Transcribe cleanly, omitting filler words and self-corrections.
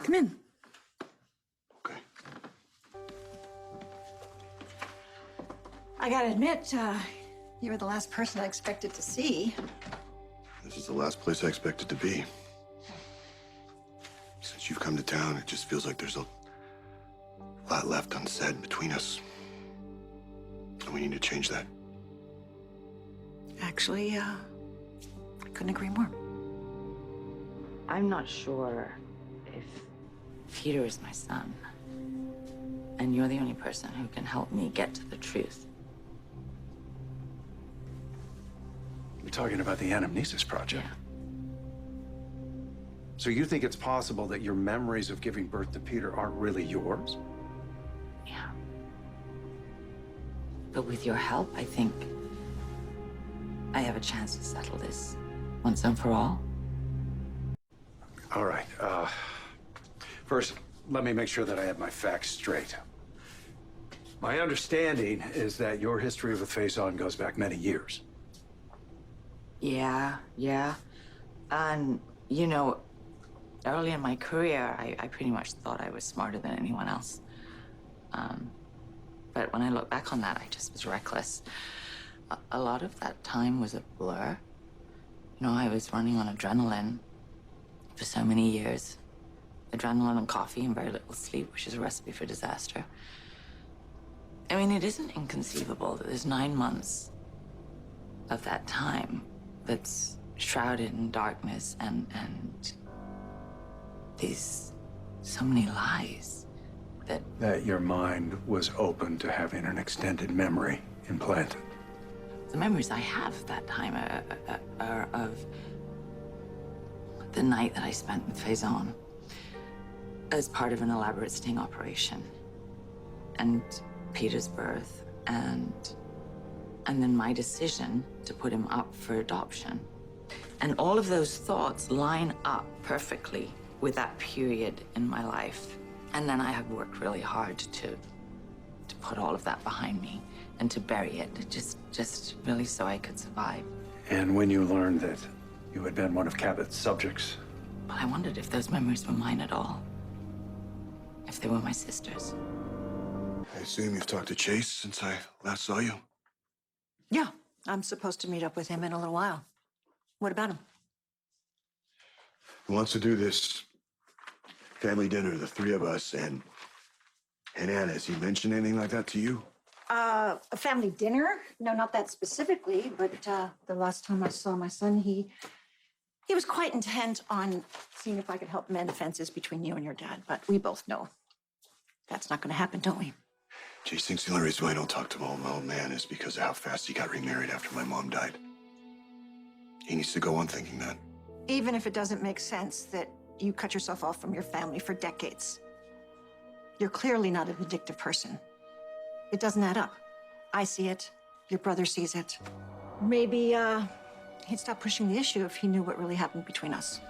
Come in. Okay. I gotta admit, you were the last person I expected to see. This is the last place I expected to be. Since you've come to town, it just feels like there's a lot left unsaid between us. And we need to change that. Actually, I couldn't agree more. I'm not sure if Peter is my son, and you're the only person who can help me get to the truth. You're talking about the Anamnesis Project? Yeah. So you think it's possible that your memories of giving birth to Peter aren't really yours? Yeah. But with your help, I think I have a chance to settle this once and for all. All right. First, let me make sure that I have my facts straight. My understanding is that your history with Faison goes back many years. Yeah. And, you know, early in my career, I pretty much thought I was smarter than anyone else. But when I look back on that, I just was reckless. A lot of that time was a blur. You know, I was running on adrenaline for so many years. Adrenaline and coffee and very little sleep, which is a recipe for disaster. I mean, it isn't inconceivable that there's 9 months of that time that's shrouded in darkness and these so many lies That your mind was open to having an extended memory implanted. the memories I have of that time are of the night that I spent with Faison as part of an elaborate sting operation, and Peter's birth, and then my decision to put him up for adoption. And all of those thoughts line up perfectly with that period in my life. And then I have worked really hard to put all of that behind me and to bury it, just really so I could survive. And when you learned that you had been one of Cabot's subjects, But I wondered if those memories were mine at all. If they were my sister's. I assume you've talked to Chase since I last saw you? Yeah, I'm supposed to meet up with him in a little while. What about him? He wants to do this family dinner, the three of us, and Anna. Has he mentioned anything like that to you? A family dinner? No, not that specifically, but the last time I saw my son, he was quite intent on seeing if I could help mend fences between you and your dad. But we both know that's not going to happen, don't we? Chase thinks the only reason why I don't talk to my old man is because of how fast he got remarried after my mom died. He needs to go on thinking that. Even if it doesn't make sense that you cut yourself off from your family for decades. You're clearly not a vindictive person. It doesn't add up. I see it. Your brother sees it. Maybe, he'd stop pushing the issue if he knew what really happened between us.